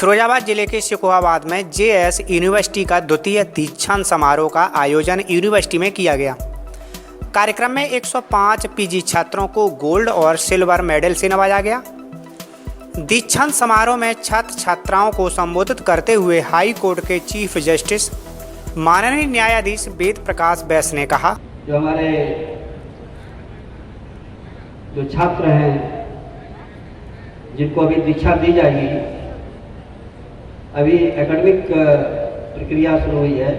फिरोजाबाद जिले के सिकोहाबाद में जेएस यूनिवर्सिटी का द्वितीय दीक्षांत समारोह का आयोजन यूनिवर्सिटी में किया गया। कार्यक्रम में 105 पीजी छात्रों को गोल्ड और सिल्वर मेडल से नवाजा गया। दीक्षांत समारोह में छात्र छात्राओं को संबोधित करते हुए हाई कोर्ट के चीफ जस्टिस माननीय न्यायाधीश वेद प्रकाश बैस ने कहा, जो हमारे जो छात्र हैं जिनको अभी दीक्षा दी जाएगी, अभी एकेडमिक प्रक्रिया शुरू हुई है।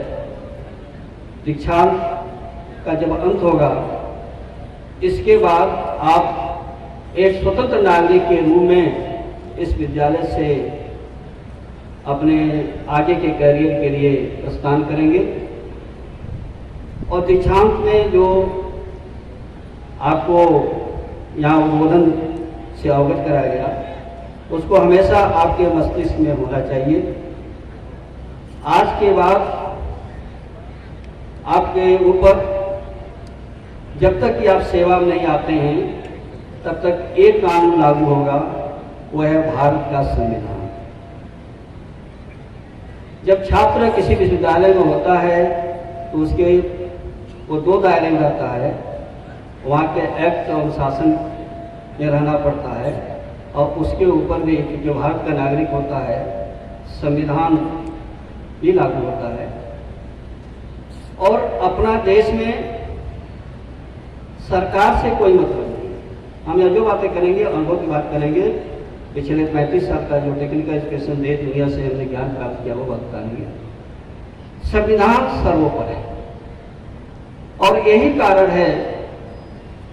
दीक्षांत का जब अंत होगा, इसके बाद आप एक स्वतंत्र नागरिक के रूप में इस विद्यालय से अपने आगे के करियर के लिए प्रस्थान करेंगे। और दीक्षांत में जो आपको यहाँ उद्बोधन से अवगत कराया गया, उसको हमेशा आपके मस्तिष्क में होना चाहिए। आज के बाद आपके ऊपर जब तक कि आप सेवा में नहीं आते हैं, तब तक एक कानून लागू होगा, वह है भारत का संविधान। जब छात्र किसी विश्वविद्यालय में होता है तो उसके वो दो दायरे में रहता है। वहाँ के एक्ट और शासन में रहना पड़ता है, और उसके ऊपर भी जो भारत का नागरिक होता है, संविधान भी लागू होता है। और अपना देश में सरकार से कोई मतलब नहीं। हम यह जो बातें करेंगे, अनुभव की बात करेंगे। पिछले 35 साल का जो टेक्निकल एजुकेशन देश दुनिया से हमने ज्ञान प्राप्त किया, वो बात करेंगे। संविधान सर्वोपरि है, और यही कारण है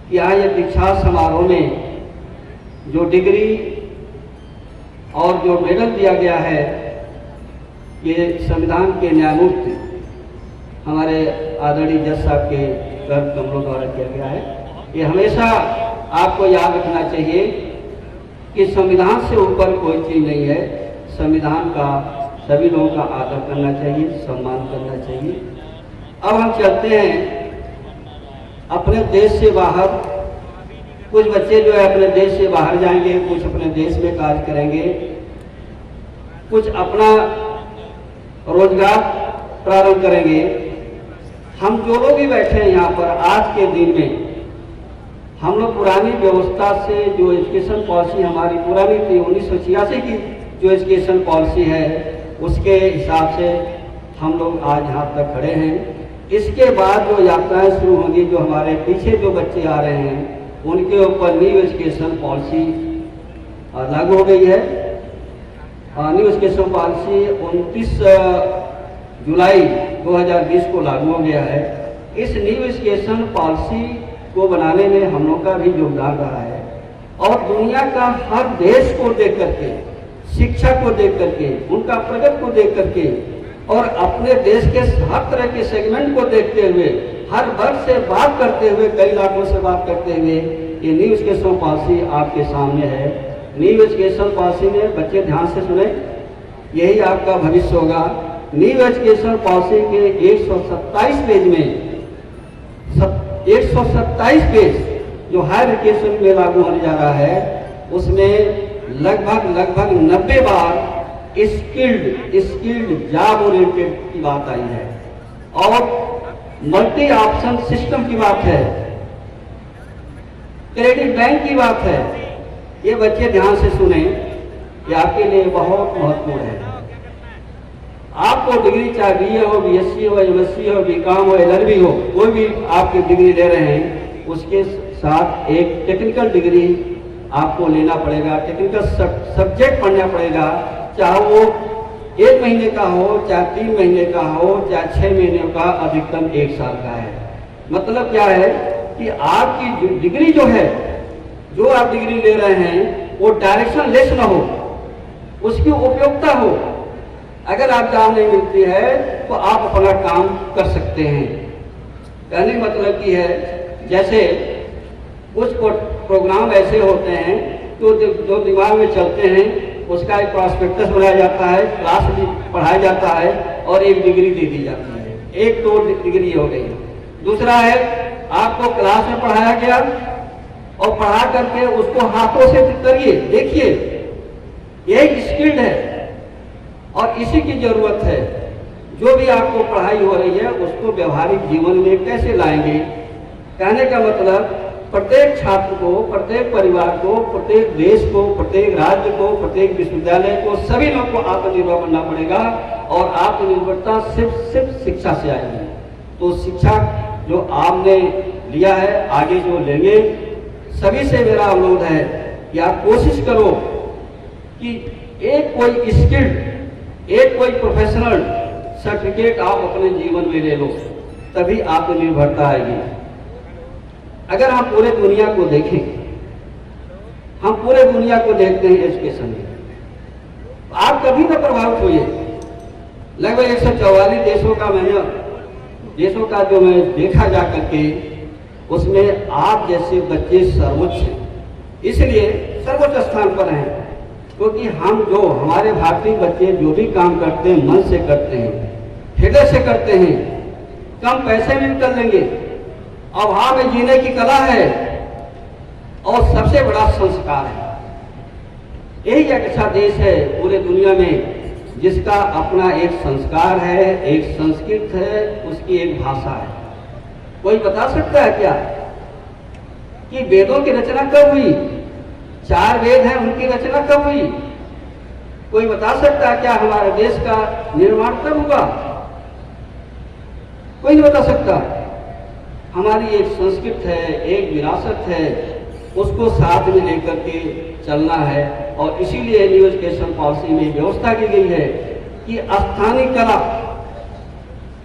कि यहाँ ये दीक्षांत समारोह में जो डिग्री और जो मेडल दिया गया है, ये संविधान के न्यायमूर्ति हमारे आदरणीय जज साहब के कर कमलों द्वारा किया गया है। ये हमेशा आपको याद रखना चाहिए कि संविधान से ऊपर कोई चीज़ नहीं है। संविधान का सभी लोगों का आदर करना चाहिए, सम्मान करना चाहिए। अब हम चलते हैं अपने देश से बाहर। कुछ बच्चे जो है अपने देश से बाहर जाएंगे, कुछ अपने देश में कार्य करेंगे, कुछ अपना रोजगार प्रारंभ करेंगे। हम जो लोग भी बैठे हैं यहाँ पर आज के दिन में, हम लोग पुरानी व्यवस्था से जो एजुकेशन पॉलिसी हमारी पुरानी थी, 1986 की जो एजुकेशन पॉलिसी है, उसके हिसाब से हम लोग आज यहाँ तक खड़े हैं। इसके बाद जो यात्राएं शुरू होंगी, जो हमारे पीछे जो बच्चे आ रहे हैं, उनके ऊपर न्यू एजुकेशन पॉलिसी लागू हो गई है। न्यू एजुकेशन पॉलिसी 29 जुलाई 2020 को लागू हो गया है। इस न्यू एजुकेशन पॉलिसी को बनाने में हम लोग का भी योगदान रहा है, और दुनिया का हर देश को देख करके, शिक्षा को देख करके, उनका प्रगति को देख करके, और अपने देश के हर तरह के सेगमेंट को देखते हुए, हर वर्ग से बात करते हुए, कई लाखों से बात करते हुए ये न्यू एजुकेशन पॉलिसी आपके सामने है। न्यू एजुकेशन पॉलिसी में बच्चे ध्यान से सुने, यही आपका भविष्य होगा। न्यू एजुकेशन पॉलिसी के 127 पेज में 127 पेज जो हायर एजुकेशन में लागू होने जा रहा है, उसमें लगभग 90 बार स्किल्ड जॉब ओरिएंटेड की बात आई है, और मल्टी ऑप्शन सिस्टम की बात है, क्रेडिट बैंक की बात है। ये बच्चे ध्यान से सुने, ये आपके लिए बहुत महत्वपूर्ण है। आपको डिग्री चाहे बीए हो, बीएससी हो, एमएससी हो, बीकॉम हो, एलएलबी हो, कोई भी आपकी डिग्री ले रहे हैं, उसके साथ एक टेक्निकल डिग्री आपको लेना पड़ेगा। टेक्निकल सब्जेक्ट पढ़ना पड़ेगा, चाहे वो 1 महीने का हो, चाहे 3 महीने का हो, चाहे 6 महीने का, अधिकतम 1 साल का है। मतलब क्या है कि आपकी डिग्री जो है, जो आप डिग्री ले रहे हैं, वो डायरेक्शन लेस ना हो, उसकी उपयोगिता हो। अगर आप जॉब नहीं मिलती है तो आप अपना काम कर सकते हैं। कहने का मतलब की है, जैसे कुछ प्रोग्राम ऐसे होते हैं तो जो दिमाग में चलते हैं, उसका एक प्रॉस्पेक्टस बनाया जाता है, क्लास भी पढ़ाया जाता है, और एक डिग्री दे दी जाती है। एक तो डिग्री हो गई। दूसरा है, आपको क्लास में पढ़ाया गया और पढ़ा करके उसको हाथों से करिए, देखिए, ये स्किल्ड है। और इसी की जरूरत है। जो भी आपको पढ़ाई हो रही है उसको व्यवहारिक जीवन में कैसे लाएंगे। कहने का मतलब प्रत्येक छात्र को, प्रत्येक परिवार को, प्रत्येक देश को, प्रत्येक राज्य को, प्रत्येक विश्वविद्यालय को, सभी लोग को आत्मनिर्भर बनना पड़ेगा। और आत्मनिर्भरता सिर्फ शिक्षा से आएगी। तो शिक्षा जो आपने लिया है, आगे जो लेंगे, सभी से मेरा अनुरोध है कि आप कोशिश करो कि एक कोई स्किल्ड, एक कोई प्रोफेशनल सर्टिफिकेट आप अपने जीवन में ले लो, तभी आत्मनिर्भरता आएगी। अगर हम पूरे दुनिया को देखें, हम पूरे दुनिया को देखते हैं एजुकेशन में, आप कभी ना प्रभावित होइए। लगभग 144 देशों का जो मैं देखा जा करके, उसमें आप जैसे बच्चे सर्वोच्च हैं। इसलिए सर्वोच्च स्थान पर हैं क्योंकि हम जो हमारे भारतीय बच्चे जो भी काम करते हैं मन से करते हैं, हृदय से करते हैं। कम पैसे में कर लेंगे, अभाव में जीने की कला है और सबसे बड़ा संस्कार है। यही एक अच्छा देश है पूरे दुनिया में जिसका अपना एक संस्कार है, एक संस्कृत है, उसकी एक भाषा है। कोई बता सकता है क्या कि वेदों की रचना कब हुई? 4 वेद हैं, उनकी रचना कब हुई? कोई बता सकता है क्या हमारे देश का निर्माण कब हुआ? कोई नहीं बता सकता। हमारी एक संस्कृत है, एक विरासत है, उसको साथ में लेकर के चलना है। और इसीलिए न्यू एजुकेशन पॉलिसी में व्यवस्था की गई है कि स्थानीय कला,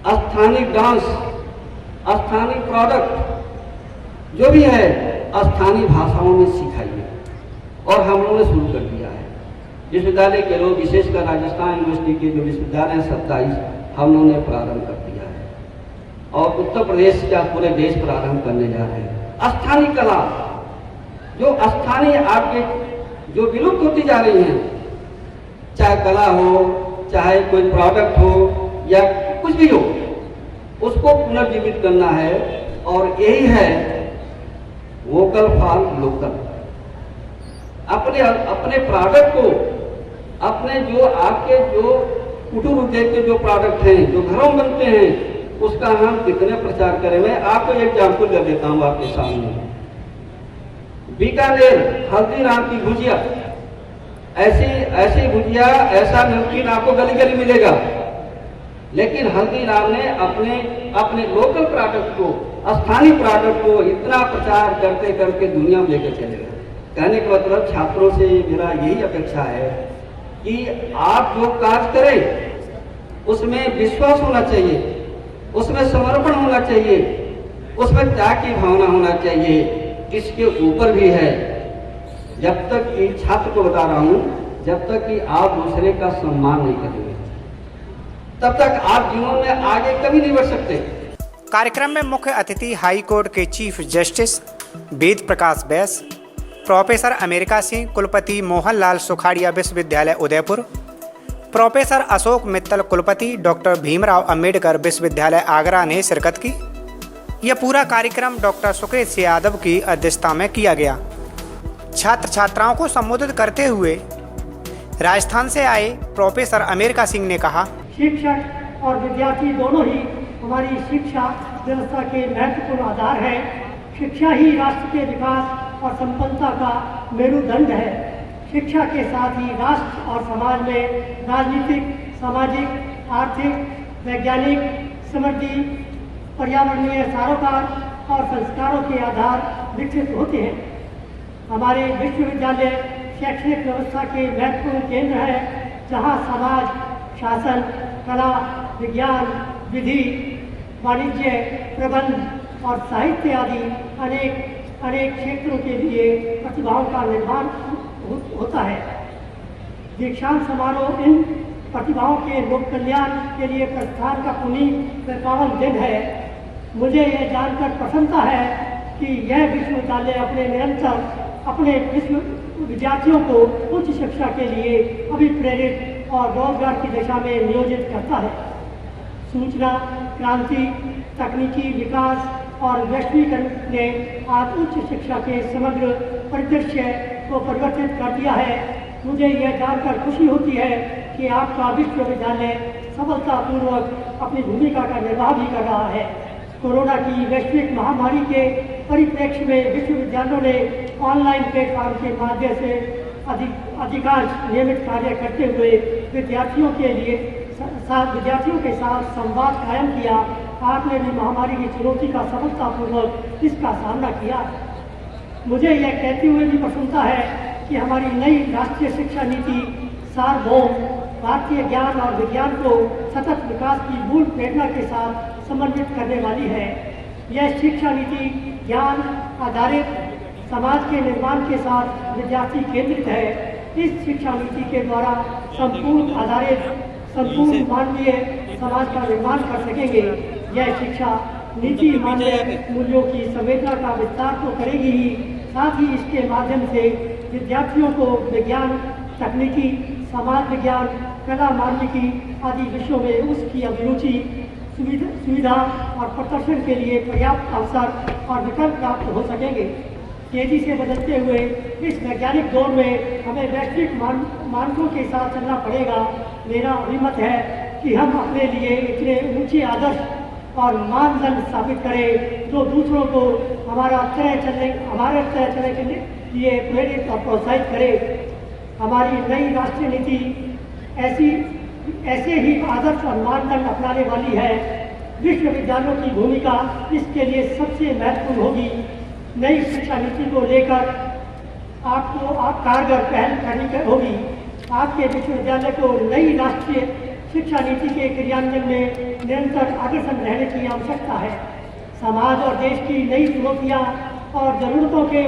स्थानीय डांस, स्थानीय प्रोडक्ट जो भी है स्थानीय भाषाओं में सिखाइए। और हम लोगों ने शुरू कर दिया है। विश्वविद्यालय के लोग, विशेषकर राजस्थान यूनिवर्सिटी के जो विश्वविद्यालय 27 हम लोगों ने प्रारंभ कर दिया है और उत्तर प्रदेश का पूरे देश प्रारंभ करने जा रहे हैं। स्थानीय कला, जो स्थानीय आपके जो विलुप्त होती जा रही हैं, चाहे कला हो, चाहे कोई प्रोडक्ट हो या कुछ भी हो, उसको पुनर्जीवित करना है। और यही है वोकल फॉर लोकल। अपने प्रोडक्ट को, अपने जो आपके जो कुटीर उद्योग के जो प्रोडक्ट हैं, जो घरों में बनते हैं, उसका हम कितने प्रचार करें। मैं आपको एक एग्जाम्पल दे देता हूँ आपके सामने। बीकानेर हल्दीराम की भुजिया, ऐसी भुजिया, ऐसा नमकीन आपको गली गली मिलेगा। लेकिन हल्दीराम ने अपने लोकल प्रोडक्ट को, स्थानीय प्रोडक्ट को इतना प्रचार करते करके दुनिया में लेकर चले गए। कहने का मतलब छात्रों से मेरा यही अपेक्षा है कि आप जो कार्य करें उसमें विश्वास होना चाहिए, उसमें समर्पण होना चाहिए, उसमें त्याग की भावना होना चाहिए। इसके ऊपर भी है, जब तक कि छात्र को बता रहा हूं, जब तक कि आप दूसरे का सम्मान नहीं करेंगे, तब तक आप जीवन में आगे कभी नहीं बढ़ सकते। कार्यक्रम में मुख्य अतिथि हाई कोर्ट के चीफ जस्टिस वेद प्रकाश बैस, प्रोफेसर अमेरिका सिंह, कुलपति मोहनलाल सुखाड़िया विश्वविद्यालय उदयपुर, प्रोफेसर अशोक मित्तल कुलपति, डॉक्टर भीमराव अंबेडकर विश्वविद्यालय आगरा ने शिरकत की। यह पूरा कार्यक्रम डॉक्टर सुकेश यादव की अध्यक्षता में किया गया। छात्र छात्राओं को संबोधित करते हुए राजस्थान से आए प्रोफेसर अमेरिका सिंह ने कहा, शिक्षक और विद्यार्थी दोनों ही हमारी शिक्षा व्यवस्था के महत्वपूर्ण आधार है। शिक्षा ही राष्ट्र के विकास और संपन्नता का मेरुदंड है। शिक्षा के साथ ही राष्ट्र और समाज में राजनीतिक, सामाजिक, आर्थिक, वैज्ञानिक, समृद्धि, पर्यावरणीय सरोकार और संस्कारों के आधार विकसित होते हैं। हमारे विश्वविद्यालय शैक्षणिक व्यवस्था के महत्वपूर्ण केंद्र है, जहां समाज, शासन, कला, विज्ञान, विधि, वाणिज्य, प्रबंध और साहित्य आदि अनेक क्षेत्रों के लिए प्रतिभाओं का निर्माण होता है। दीक्षांत समारोह इन प्रतिभाओं के लोक कल्याण के लिए प्रस्थान का पुनीत व पावन दिन है। मुझे यह जानकर प्रसन्नता है कि यह विश्वविद्यालय अपने विद्यार्थियों को उच्च शिक्षा के लिए अभिप्रेरित और रोजगार की दिशा में नियोजित करता है। सूचना क्रांति, तकनीकी विकास और वैश्वीकरण ने आज उच्च शिक्षा के समग्र परिदृश्य को परिवर्तित कर दिया है। मुझे यह जानकर खुशी होती है कि आपका विश्वविद्यालय सफलतापूर्वक अपनी भूमिका का निर्वाह भी कर रहा है। कोरोना की वैश्विक महामारी के परिप्रेक्ष्य में विश्वविद्यालयों ने ऑनलाइन प्लेटफॉर्म के माध्यम से अधिकांश नियमित कार्य करते हुए विद्यार्थियों के साथ संवाद कायम किया। आपने भी महामारी की चुनौती का सफलतापूर्वक इसका सामना किया। मुझे यह कहते हुए भी प्रसन्नता है कि हमारी नई राष्ट्रीय शिक्षा नीति सार्वभौम भारतीय ज्ञान और विज्ञान को सतत विकास की मूल प्रेरणा के साथ समन्वित करने वाली है। यह शिक्षा नीति ज्ञान आधारित समाज के निर्माण के साथ विद्यार्थी केंद्रित है। इस शिक्षा नीति के द्वारा संपूर्ण मानवीय समाज का निर्माण कर सकेंगे। यह शिक्षा नीति मानवीय मूल्यों की संवेदना का विस्तार तो करेगी ही, साथ ही इसके माध्यम से विद्यार्थियों को विज्ञान, तकनीकी, समाज विज्ञान, कला, मानविकी आदि विषयों में उसकी अभिरुचि, सुविधा और प्रदर्शन के लिए पर्याप्त अवसर और विकल्प प्राप्त हो सकेंगे। तेजी से बदलते हुए इस वैज्ञानिक दौर में हमें वैश्विक मानकों के साथ चलना पड़ेगा। मेरा अभिमत है कि हम अपने लिए इतने ऊंचे आदर्श और मानदंड स्थापित करें जो दूसरों को हमारे तरह चलने के लिए प्रेरित और प्रोत्साहित करे। हमारी नई राष्ट्रीय नीति ऐसे ही आदर्श और मानदंड अपनाने वाली है। विश्वविद्यालयों की भूमिका इसके लिए सबसे महत्वपूर्ण होगी। नई शिक्षा नीति को लेकर आपको कारगर पहल करनी होगी। आपके विश्वविद्यालय को नई राष्ट्रीय शिक्षा नीति के क्रियान्वयन में निरंतर अग्रसर रहने की आवश्यकता है। समाज और देश की नई चुनौतियाँ और ज़रूरतों के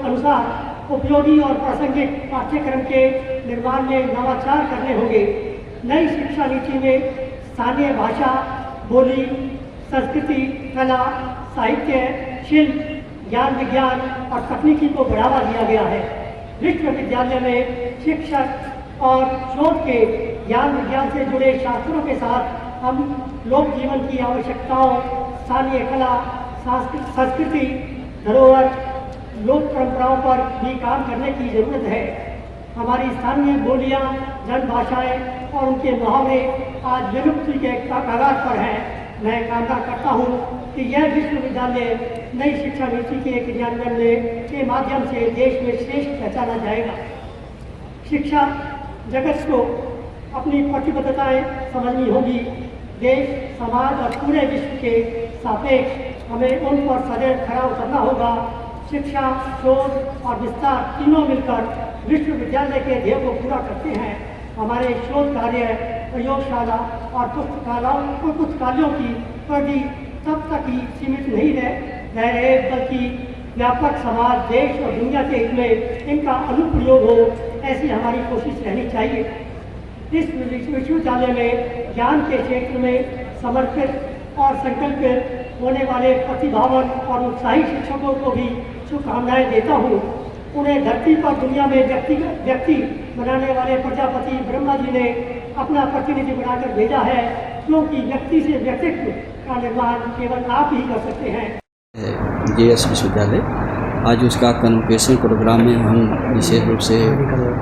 अनुसार उपयोगी और प्रासंगिक पाठ्यक्रम के निर्माण में नवाचार करने होंगे। नई शिक्षा नीति में स्थानीय भाषा, बोली, संस्कृति, कला, साहित्य, शिल्प, ज्ञान विज्ञान और तकनीकी को बढ़ावा दिया गया है। विश्वविद्यालय में शिक्षक और शोध के ज्ञान विज्ञान से जुड़े शास्त्रों के साथ हम लोक जीवन की आवश्यकताओं, स्थानीय कला, संस्कृति, धरोहर, लोक परंपराओं पर भी काम करने की जरूरत है। हमारी स्थानीय बोलियां, जन भाषाएं और उनके मुहावरे आज विलुप्ति के कगार पर हैं। मैं कामना करता हूं कि यह विश्वविद्यालय नई शिक्षा नीति के क्रियान्वयन के माध्यम से देश में श्रेष्ठ पहचाना जाएगा। शिक्षा जगत को अपनी प्रतिबद्धताएं समझनी होगी। देश, समाज और पूरे विश्व के सापेक्ष हमें उन पर सदैव खरा उतरना होगा। शिक्षा, शोध और विस्तार तीनों मिलकर विश्वविद्यालय के ध्येय को पूरा करते हैं। हमारे शोध कार्य, प्रयोगशाला और पुस्तकालयों की परिधि तब तक ही सीमित नहीं रह रहे, बल्कि व्यापक समाज, देश और दुनिया के हित में इनका अनुप्रयोग हो, ऐसी हमारी कोशिश रहनी चाहिए। इस विश्वविद्यालय में ज्ञान के क्षेत्र में समर्पित और संकल्पित होने वाले प्रतिभावान और उत्साही शिक्षकों को भी शुभकामनाएं देता हूँ। उन्हें धरती पर दुनिया में व्यक्ति बनाने वाले प्रजापति ब्रह्मा जी ने अपना प्रतिनिधि बनाकर भेजा है, क्योंकि व्यक्ति से व्यक्तित्व का निर्माण केवल आप ही कर सकते हैं। JS विश्वविद्यालय आज उसका कन्वोकेशन प्रोग्राम में हम विशेष रूप से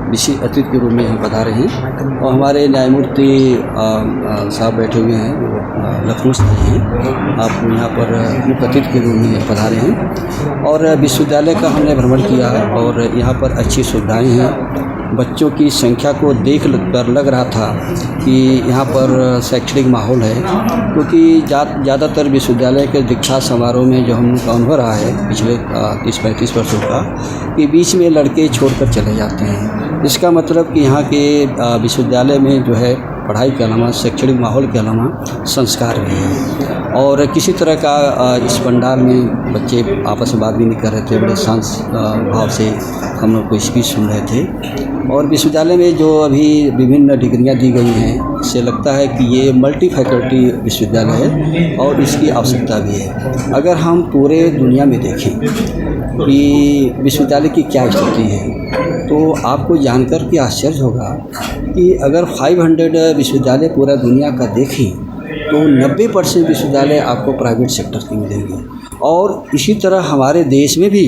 विशेष अतिथि के रूप में हम पधारे हैं और हमारे न्यायमूर्ति साहब बैठे हुए हैं, लखनऊ से हैं। आप यहाँ पर मुख्य अतिथि के रूप में पधारे हैं और विश्वविद्यालय का हमने भ्रमण किया और यहाँ पर अच्छी सुविधाएँ हैं। बच्चों की संख्या को देख कर लग रहा था कि यहाँ पर शैक्षणिक माहौल है, क्योंकि ज़्यादातर विश्वविद्यालय के दीक्षा समारोह में जो हम लोग का अनुभव रहा है पिछले 30-35 वर्षों का, कि बीच में लड़के छोड़कर चले जाते हैं। इसका मतलब कि यहाँ के विश्वविद्यालय में जो है पढ़ाई के अलावा, शैक्षणिक माहौल के अलावा संस्कार भी है और किसी तरह का इस पंडाल में बच्चे आपस में बात भी नहीं कर रहे थे, बड़े शांत भाव से हम लोग को स्पीच सुन रहे थे। और विश्वविद्यालय में जो अभी विभिन्न डिग्रियां दी गई हैं, इससे लगता है कि ये मल्टी फैकल्टी विश्वविद्यालय है और इसकी आवश्यकता भी है। अगर हम पूरे दुनिया में देखें कि विश्वविद्यालय की क्या स्थिति है, तो आपको जानकर के आश्चर्य होगा कि अगर 500 विश्वविद्यालय पूरा दुनिया का देखें तो 90% विश्वविद्यालय आपको प्राइवेट सेक्टर के मिलेंगे। और इसी तरह हमारे देश में भी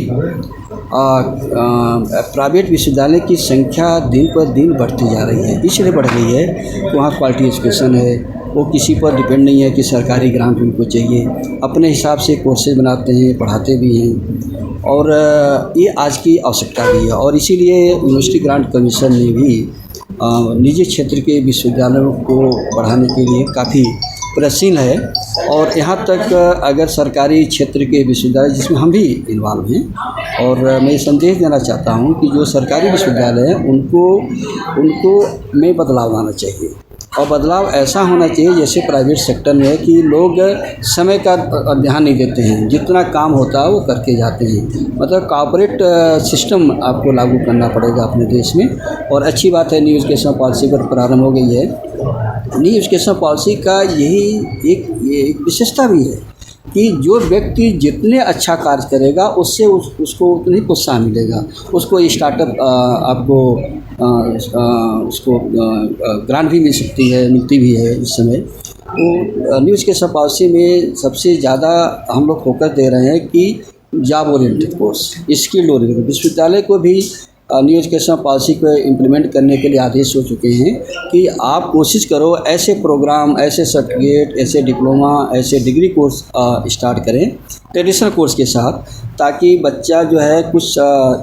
प्राइवेट विश्वविद्यालय की संख्या दिन पर दिन बढ़ती जा रही है। इसलिए बढ़ रही है कि वहाँ क्वालिटी एजुकेशन है, वो किसी पर डिपेंड नहीं है कि सरकारी ग्रांट उनको चाहिए, अपने हिसाब से कोर्सेज बनाते हैं, पढ़ाते भी हैं, और ये आज की आवश्यकता भी है। और इसीलिए यूनिवर्सिटी ग्रांट कमीशन ने भी निजी क्षेत्र के विश्वविद्यालयों को बढ़ाने के लिए काफ़ी प्रयत्नशील है। और यहाँ तक अगर सरकारी क्षेत्र के विश्वविद्यालय, जिसमें हम भी इन्वॉल्व हैं, और मैं ये संदेश देना चाहता हूँ कि जो सरकारी विश्वविद्यालय हैं उनको में बदलाव आना चाहिए, और बदलाव ऐसा होना चाहिए जैसे प्राइवेट सेक्टर में है कि लोग समय का ध्यान नहीं देते हैं, जितना काम होता है वो करके जाते हैं। मतलब कॉर्पोरेट सिस्टम आपको लागू करना पड़ेगा अपने देश में। और अच्छी बात है न्यू एजुकेशन पॉलिसी पर प्रारंभ हो गई है। न्यू एजुकेशन पॉलिसी का यही एक विशेषता भी है कि जो व्यक्ति जितने अच्छा कार्य करेगा उससे उसको उतनी प्रोत्साहन मिलेगा। उसको स्टार्टअप आपको उसको ग्रांट भी मिल सकती है, मिलती भी है इस समय। तो न्यू एजुकेशन पॉलिसी में सबसे ज़्यादा हम लोग फोकस दे रहे हैं कि job oriented course, skill oriented. विश्वविद्यालय को भी न्यू एजुकेशन पॉलिसी को इम्प्लीमेंट करने के लिए आदेश हो चुके हैं कि आप कोशिश करो ऐसे प्रोग्राम, ऐसे सर्टिफिकेट, ऐसे डिप्लोमा, ऐसे डिग्री कोर्स स्टार्ट करें ट्रेडिशनल कोर्स के साथ, ताकि बच्चा जो है कुछ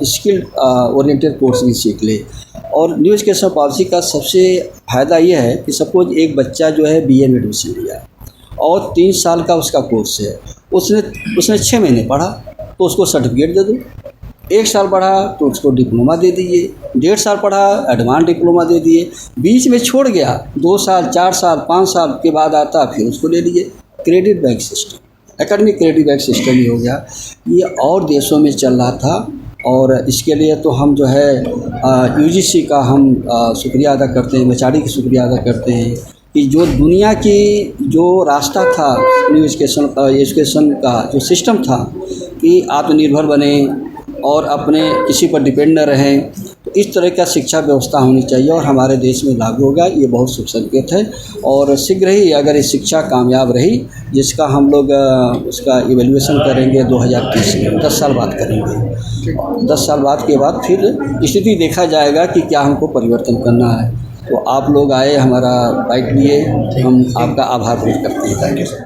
स्किल ओरिएंटेड कोर्स भी सीख ले। और न्यू एजुकेशन पॉलिसी का सबसे फ़ायदा ये है कि सपोज एक बच्चा जो है बीए में एडमिशन लिया और 3 साल का उसका कोर्स है, उसने 6 महीने पढ़ा तो उसको सर्टिफिकेट दे दो। 1 साल पढ़ा तो उसको डिप्लोमा दे दीजिए, 1.5 साल पढ़ा एडवांस डिप्लोमा दे दिए, बीच में छोड़ गया 2 साल, 4 साल, 5 साल के बाद आता फिर उसको ले लीजिए। Credit bank system, academic credit bank system ही हो गया। ये और देशों में चल रहा था, और इसके लिए तो हम जो है यूजीसी का हम शुक्रिया अदा करते हैं, MHRD की शुक्रिया अदा करते हैं कि जो दुनिया की जो रास्ता था न्यू एजुकेशन का जो सिस्टम था कि आत्मनिर्भर बने और अपने किसी पर डिपेंड न रहें, तो इस तरह का शिक्षा व्यवस्था होनी चाहिए और हमारे देश में लागू होगा। ये बहुत शुभ संकेत है। और शीघ्र ही अगर ये शिक्षा कामयाब रही, जिसका हम लोग उसका इवैल्यूएशन करेंगे 2030 में, 10 साल बाद करेंगे। 10 साल बाद के बाद फिर स्थिति देखा जाएगा कि क्या हमको परिवर्तन करना है। तो आप लोग आए, हमारा बाइट लिए, हम आपका आभार व्यक्त करते हैं। Thank you sir.